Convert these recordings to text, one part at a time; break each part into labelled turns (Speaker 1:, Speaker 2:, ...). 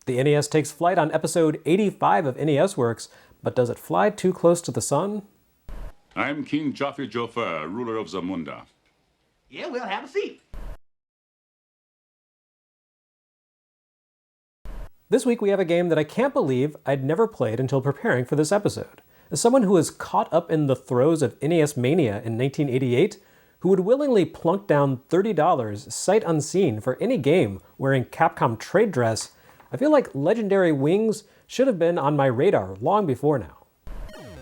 Speaker 1: The NES takes flight on episode 85 of NES Works, but does it fly too close to the sun?
Speaker 2: I'm King Joffrey Joffer, ruler of Zamunda.
Speaker 3: Yeah, we'll have a seat.
Speaker 1: This week we have a game that I can't believe I'd never played until preparing for this episode. As someone who was caught up in the throes of NES Mania in 1988, who would willingly plunk down $30 sight unseen for any game wearing Capcom trade dress, I feel like Legendary Wings should have been on my radar long before now.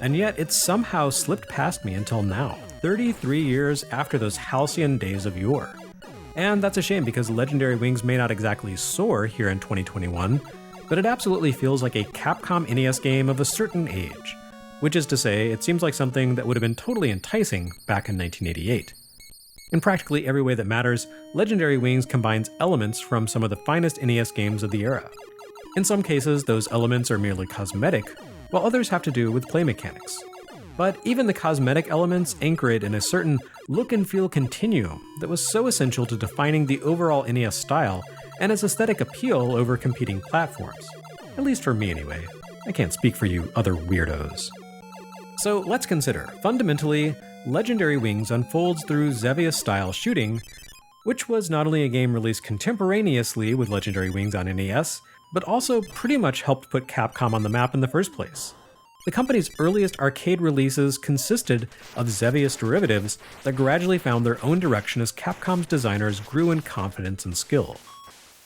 Speaker 1: And yet it somehow slipped past me until now, 33 years after those halcyon days of yore. And that's a shame because Legendary Wings may not exactly soar here in 2021, but it absolutely feels like a Capcom NES game of a certain age. Which is to say, it seems like something that would have been totally enticing back in 1988. In practically every way that matters, Legendary Wings combines elements from some of the finest NES games of the era. In some cases, those elements are merely cosmetic, while others have to do with play mechanics. But even the cosmetic elements anchor it in a certain look and feel continuum that was so essential to defining the overall NES style and its aesthetic appeal over competing platforms. At least for me anyway. I can't speak for you other weirdos. So let's consider, fundamentally, Legendary Wings unfolds through Xevious-style shooting, which was not only a game released contemporaneously with Legendary Wings on NES, but also pretty much helped put Capcom on the map in the first place. The company's earliest arcade releases consisted of Xevious derivatives that gradually found their own direction as Capcom's designers grew in confidence and skill.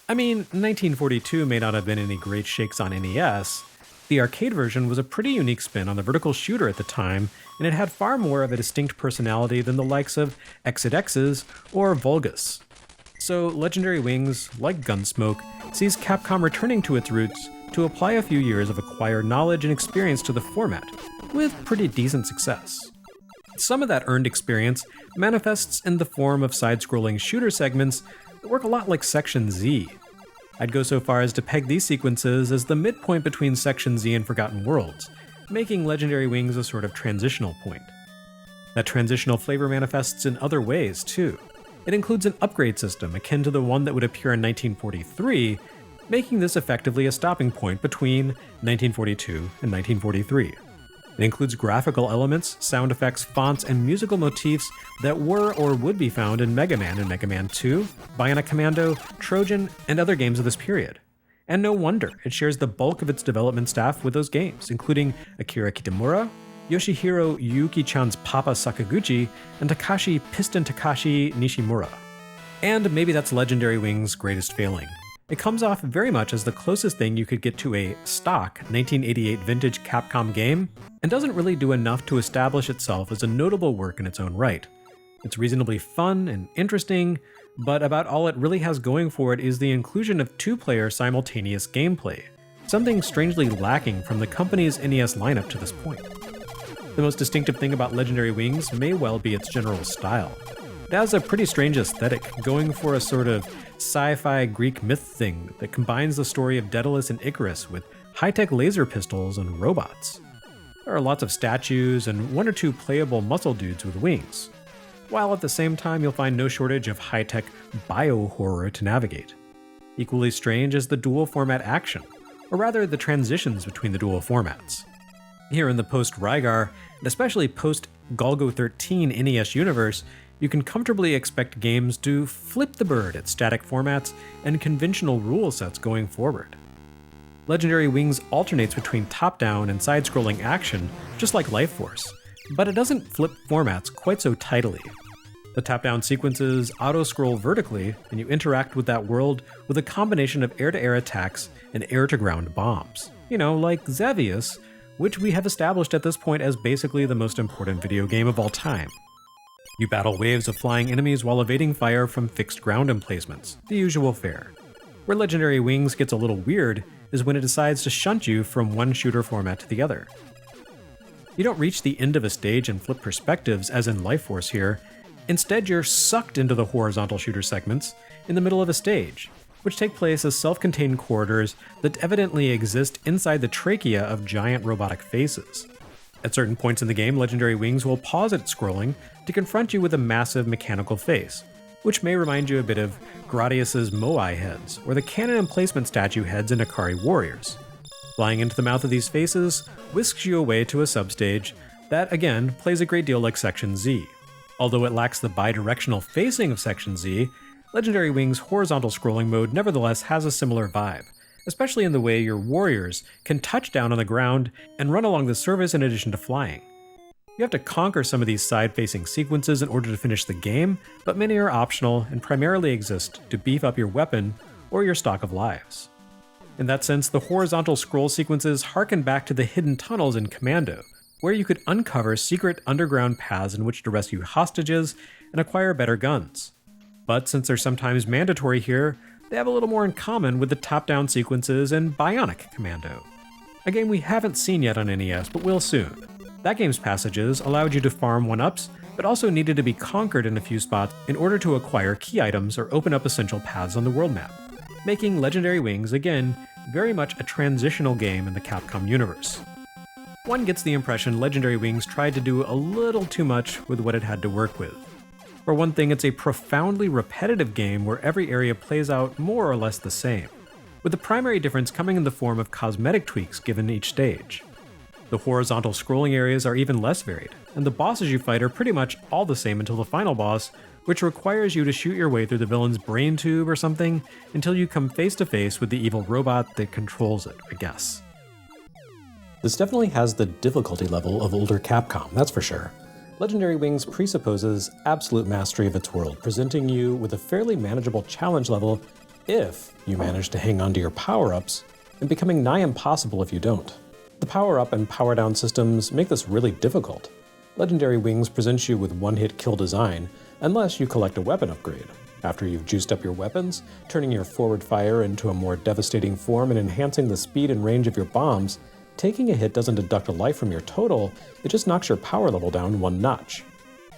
Speaker 1: I mean, 1942 may not have been any great shakes on NES. The arcade version was a pretty unique spin on the vertical shooter at the time, and it had far more of a distinct personality than the likes of Exit-X's or Vulgus. So Legendary Wings, like Gunsmoke, sees Capcom returning to its roots to apply a few years of acquired knowledge and experience to the format, with pretty decent success. Some of that earned experience manifests in the form of side-scrolling shooter segments that work a lot like Section Z. I'd go so far as to peg these sequences as the midpoint between Section Z and Forgotten Worlds, making Legendary Wings a sort of transitional point. That transitional flavor manifests in other ways, too. It includes an upgrade system akin to the one that would appear in 1943, making this effectively a stopping point between 1942 and 1943. It includes graphical elements, sound effects, fonts, and musical motifs that were or would be found in Mega Man and Mega Man 2, Bionic Commando, Trojan, and other games of this period. And no wonder, it shares the bulk of its development staff with those games, including Akira Kitamura, Yoshihiro Yuki-chan's Papa Sakaguchi, and Takashi Piston Takashi Nishimura. And maybe that's Legendary Wings' greatest failing. It comes off very much as the closest thing you could get to a stock 1988 vintage Capcom game, and doesn't really do enough to establish itself as a notable work in its own right. It's reasonably fun and interesting, but about all it really has going for it is the inclusion of two-player simultaneous gameplay, something strangely lacking from the company's NES lineup to this point. The most distinctive thing about Legendary Wings may well be its general style. It has a pretty strange aesthetic, going for a sort of sci-fi Greek myth thing that combines the story of Daedalus and Icarus with high-tech laser pistols and robots. There are lots of statues and one or two playable muscle dudes with wings, while at the same time you'll find no shortage of high-tech bio-horror to navigate. Equally strange is the dual format action, or rather the transitions between the dual formats. Here in the post-Rygar, and especially post-Golgo 13 NES universe, you can comfortably expect games to flip the bird at static formats and conventional rule sets going forward. Legendary Wings alternates between top-down and side-scrolling action, just like Life Force, but it doesn't flip formats quite so tidily. The top-down sequences auto-scroll vertically, and you interact with that world with a combination of air-to-air attacks and air-to-ground bombs. You know, like Xevious, which we have established at this point as basically the most important video game of all time. You battle waves of flying enemies while evading fire from fixed ground emplacements, the usual fare. Where Legendary Wings gets a little weird is when it decides to shunt you from one shooter format to the other. You don't reach the end of a stage and flip perspectives as in Life Force here. Instead, you're sucked into the horizontal shooter segments in the middle of a stage, which take place as self-contained corridors that evidently exist inside the trachea of giant robotic faces. At certain points in the game, Legendary Wings will pause its scrolling to confront you with a massive mechanical face, which may remind you a bit of Gradius's Moai heads, or the cannon emplacement statue heads in Ikari Warriors. Flying into the mouth of these faces whisks you away to a substage that, again, plays a great deal like Section Z. Although it lacks the bidirectional facing of Section Z, Legendary Wings' horizontal scrolling mode nevertheless has a similar vibe, especially in the way your warriors can touch down on the ground and run along the surface in addition to flying. You have to conquer some of these side-facing sequences in order to finish the game, but many are optional and primarily exist to beef up your weapon or your stock of lives. In that sense, the horizontal scroll sequences harken back to the hidden tunnels in Commando, where you could uncover secret underground paths in which to rescue hostages and acquire better guns. But since they're sometimes mandatory here, they have a little more in common with the top-down sequences in Bionic Commando, a game we haven't seen yet on NES but will soon. That game's passages allowed you to farm 1-ups, but also needed to be conquered in a few spots in order to acquire key items or open up essential paths on the world map, making Legendary Wings, again, very much a transitional game in the Capcom universe. One gets the impression Legendary Wings tried to do a little too much with what it had to work with. For one thing, it's a profoundly repetitive game where every area plays out more or less the same, with the primary difference coming in the form of cosmetic tweaks given each stage. The horizontal scrolling areas are even less varied, and the bosses you fight are pretty much all the same until the final boss, which requires you to shoot your way through the villain's brain tube or something until you come face to face with the evil robot that controls it, I guess. This definitely has the difficulty level of older Capcom, that's for sure. Legendary Wings presupposes absolute mastery of its world, presenting you with a fairly manageable challenge level if you manage to hang on to your power-ups, and becoming nigh impossible if you don't. The power-up and power-down systems make this really difficult. Legendary Wings presents you with one-hit kill design, unless you collect a weapon upgrade. After you've juiced up your weapons, turning your forward fire into a more devastating form and enhancing the speed and range of your bombs, taking a hit doesn't deduct a life from your total, it just knocks your power level down one notch.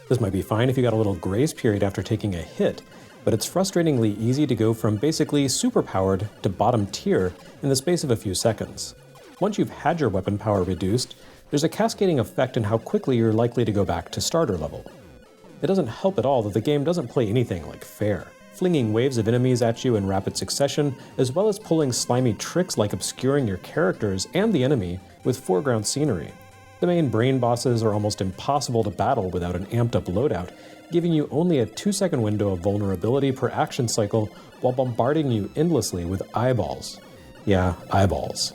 Speaker 1: This might be fine if you got a little grace period after taking a hit, but it's frustratingly easy to go from basically superpowered to bottom tier in the space of a few seconds. Once you've had your weapon power reduced, there's a cascading effect in how quickly you're likely to go back to starter level. It doesn't help at all that the game doesn't play anything like fair, flinging waves of enemies at you in rapid succession, as well as pulling slimy tricks like obscuring your characters and the enemy with foreground scenery. The main brain bosses are almost impossible to battle without an amped-up loadout, giving you only a 2-second window of vulnerability per action cycle while bombarding you endlessly with eyeballs. Yeah, eyeballs.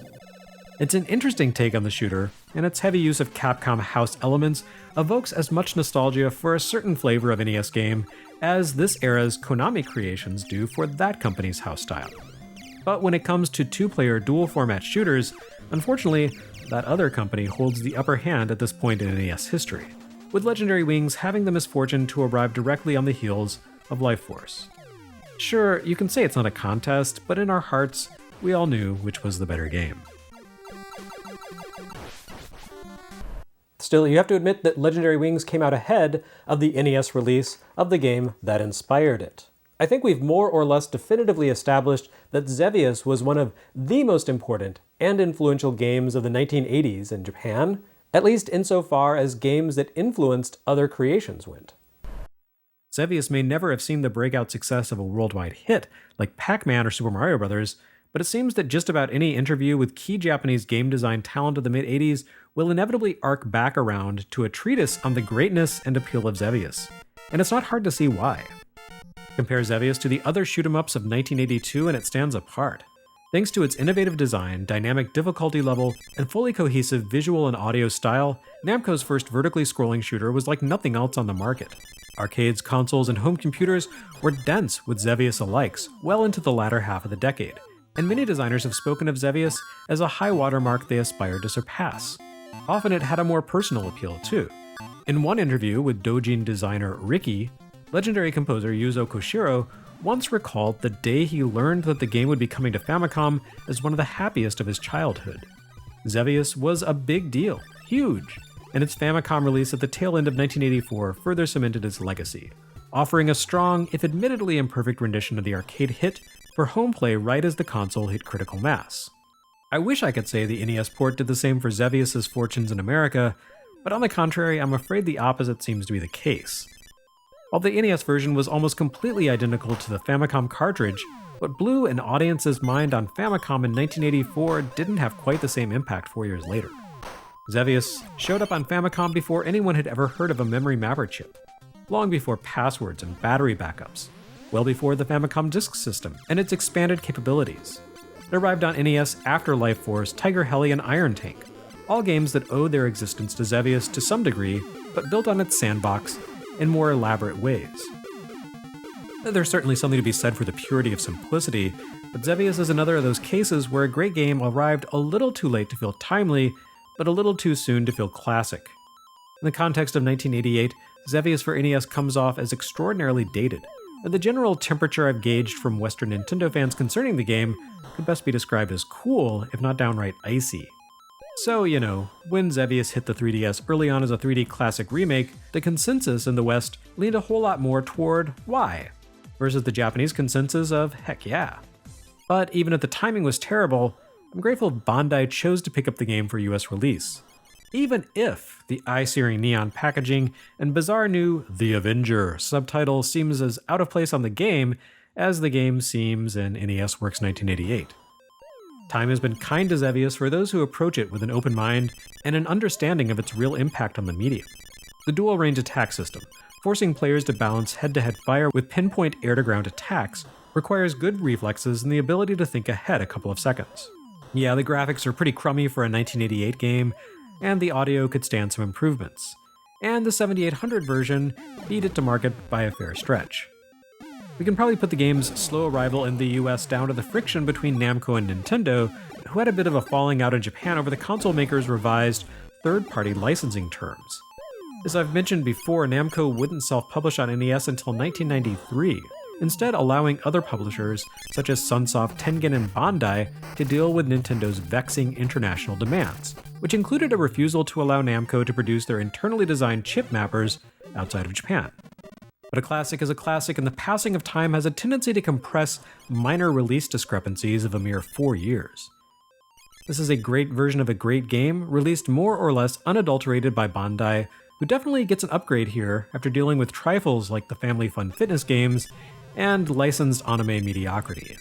Speaker 1: It's an interesting take on the shooter, and its heavy use of Capcom house elements evokes as much nostalgia for a certain flavor of NES game as this era's Konami creations do for that company's house style. But when it comes to two-player dual-format shooters, unfortunately, that other company holds the upper hand at this point in NES history, with Legendary Wings having the misfortune to arrive directly on the heels of Life Force. Sure, you can say it's not a contest, but in our hearts, we all knew which was the better game. Still, you have to admit that Legendary Wings came out ahead of the NES release of the game that inspired it. I think we've more or less definitively established that Xevious was one of the most important and influential games of the 1980s in Japan, at least insofar as games that influenced other creations went. Xevious may never have seen the breakout success of a worldwide hit like Pac-Man or Super Mario Bros., but it seems that just about any interview with key Japanese game design talent of the mid-80s will inevitably arc back around to a treatise on the greatness and appeal of Xevious. And it's not hard to see why. Compare Xevious to the other shoot-'em-ups of 1982 and it stands apart. Thanks to its innovative design, dynamic difficulty level, and fully cohesive visual and audio style, Namco's first vertically scrolling shooter was like nothing else on the market. Arcades, consoles, and home computers were dense with Xevious alikes well into the latter half of the decade, and many designers have spoken of Xevious as a high watermark they aspired to surpass. Often it had a more personal appeal too. In one interview with Dojin designer Ricky, legendary composer Yuzo Koshiro once recalled the day he learned that the game would be coming to Famicom as one of the happiest of his childhood. Xevious was a big deal, huge, and its Famicom release at the tail end of 1984 further cemented its legacy, offering a strong, if admittedly imperfect rendition of the arcade hit for home play right as the console hit critical mass. I wish I could say the NES port did the same for Xevious's fortunes in America, but on the contrary, I'm afraid the opposite seems to be the case. While the NES version was almost completely identical to the Famicom cartridge, what blew an audience's mind on Famicom in 1984 didn't have quite the same impact 4 years later. Xevious showed up on Famicom before anyone had ever heard of a memory mapper chip, long before passwords and battery backups, well before the Famicom Disk System and its expanded capabilities. It arrived on NES after Life Force, Tiger Heli, and Iron Tank, all games that owed their existence to Xevious to some degree, but built on its sandbox in more elaborate ways. There's certainly something to be said for the purity of simplicity, but Xevious is another of those cases where a great game arrived a little too late to feel timely, but a little too soon to feel classic. In the context of 1988, Xevious for NES comes off as extraordinarily dated, and the general temperature I've gauged from Western Nintendo fans concerning the game could best be described as cool, if not downright icy. So, when Xevious hit the 3DS early on as a 3D classic remake, the consensus in the West leaned a whole lot more toward why, versus the Japanese consensus of heck yeah. But even if the timing was terrible, I'm grateful Bandai chose to pick up the game for US release. Even if the eye-searing neon packaging and bizarre new The Avenger subtitle seems as out of place on the game as the game seems in NES Works 1988. Time has been kind to Xevious for those who approach it with an open mind and an understanding of its real impact on the medium. The dual-range attack system, forcing players to balance head-to-head fire with pinpoint air-to-ground attacks, requires good reflexes and the ability to think ahead a couple of seconds. Yeah, the graphics are pretty crummy for a 1988 game, and the audio could stand some improvements. And the 7800 version beat it to market by a fair stretch. We can probably put the game's slow arrival in the US down to the friction between Namco and Nintendo, who had a bit of a falling out in Japan over the console maker's revised third-party licensing terms. As I've mentioned before, Namco wouldn't self-publish on NES until 1993, instead allowing other publishers, such as Sunsoft, Tengen, and Bandai, to deal with Nintendo's vexing international demands, which included a refusal to allow Namco to produce their internally designed chip mappers outside of Japan. But a classic is a classic, and the passing of time has a tendency to compress minor release discrepancies of a mere 4 years. This is a great version of a great game, released more or less unadulterated by Bandai, who definitely gets an upgrade here after dealing with trifles like the Family Fun Fitness games and licensed anime mediocrity.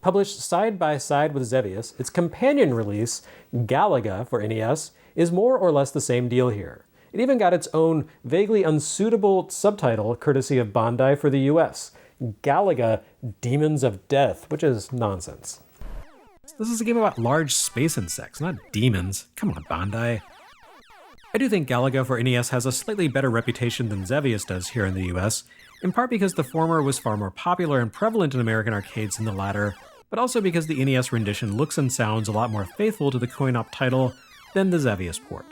Speaker 1: Published side by side with Xevious, its companion release, Galaga for NES, is more or less the same deal here. It even got its own vaguely unsuitable subtitle courtesy of Bandai for the US, Galaga Demons of Death, which is nonsense. This is a game about large space insects, not demons. Come on, Bandai. I do think Galaga for NES has a slightly better reputation than Xevious does here in the US, in part because the former was far more popular and prevalent in American arcades than the latter, but also because the NES rendition looks and sounds a lot more faithful to the coin-op title than the Xevious port.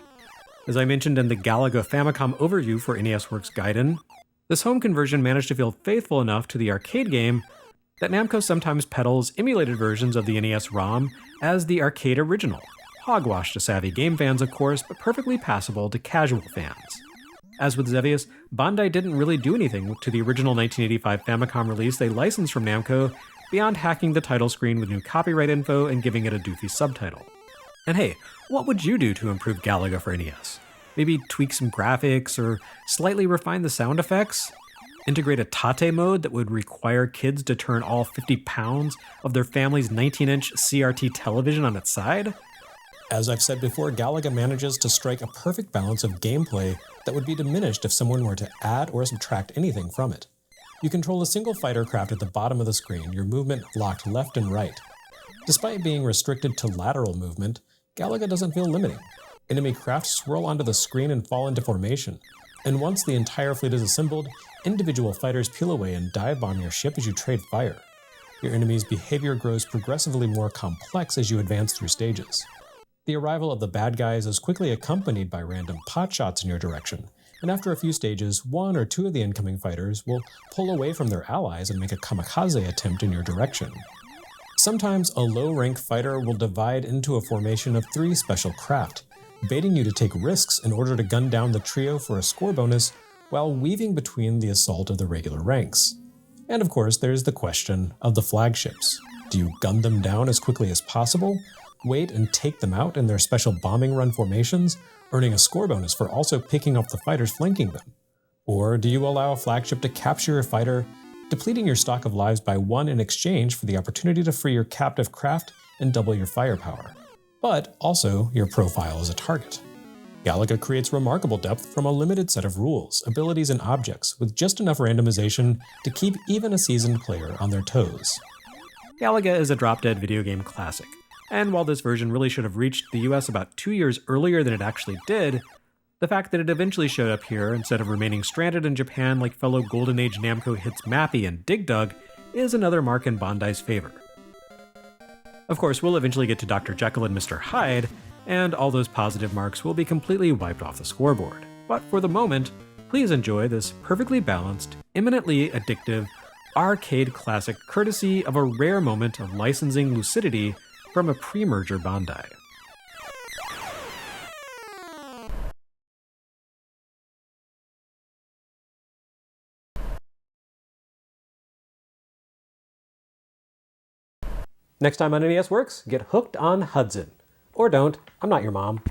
Speaker 1: As I mentioned in the Galaga Famicom overview for NES Works Gaiden, this home conversion managed to feel faithful enough to the arcade game that Namco sometimes peddles emulated versions of the NES ROM as the arcade original. Hogwash to savvy game fans, of course, but perfectly passable to casual fans. As with Xevious, Bandai didn't really do anything to the original 1985 Famicom release they licensed from Namco beyond hacking the title screen with new copyright info and giving it a doofy subtitle. And hey, what would you do to improve Galaga for NES? Maybe tweak some graphics or slightly refine the sound effects? Integrate a tate mode that would require kids to turn all 50 pounds of their family's 19-inch CRT television on its side? As I've said before, Galaga manages to strike a perfect balance of gameplay that would be diminished if someone were to add or subtract anything from it. You control a single fighter craft at the bottom of the screen, your movement locked left and right. Despite being restricted to lateral movement, Galaga doesn't feel limiting. Enemy craft swirl onto the screen and fall into formation, and once the entire fleet is assembled, individual fighters peel away and dive bomb your ship as you trade fire. Your enemy's behavior grows progressively more complex as you advance through stages. The arrival of the bad guys is quickly accompanied by random potshots in your direction, and after a few stages, one or two of the incoming fighters will pull away from their allies and make a kamikaze attempt in your direction. Sometimes a low-rank fighter will divide into a formation of 3 special craft, baiting you to take risks in order to gun down the trio for a score bonus while weaving between the assault of the regular ranks. And of course, there's the question of the flagships. Do you gun them down as quickly as possible, wait and take them out in their special bombing run formations, earning a score bonus for also picking up the fighters flanking them? Or do you allow a flagship to capture your fighter, depleting your stock of lives by 1 in exchange for the opportunity to free your captive craft and double your firepower, but also your profile as a target? Galaga creates remarkable depth from a limited set of rules, abilities, and objects with just enough randomization to keep even a seasoned player on their toes. Galaga is a drop-dead video game classic, and while this version really should have reached the US about 2 years earlier than it actually did, the fact that it eventually showed up here instead of remaining stranded in Japan like fellow Golden Age Namco hits Mappy and Dig Dug is another mark in Bandai's favor. Of course, we'll eventually get to Dr. Jekyll and Mr. Hyde, and all those positive marks will be completely wiped off the scoreboard. But for the moment, please enjoy this perfectly balanced, eminently addictive, arcade classic courtesy of a rare moment of licensing lucidity from a pre-merger Bandai. Next time on NES Works, get hooked on Hudson. Or don't, I'm not your mom.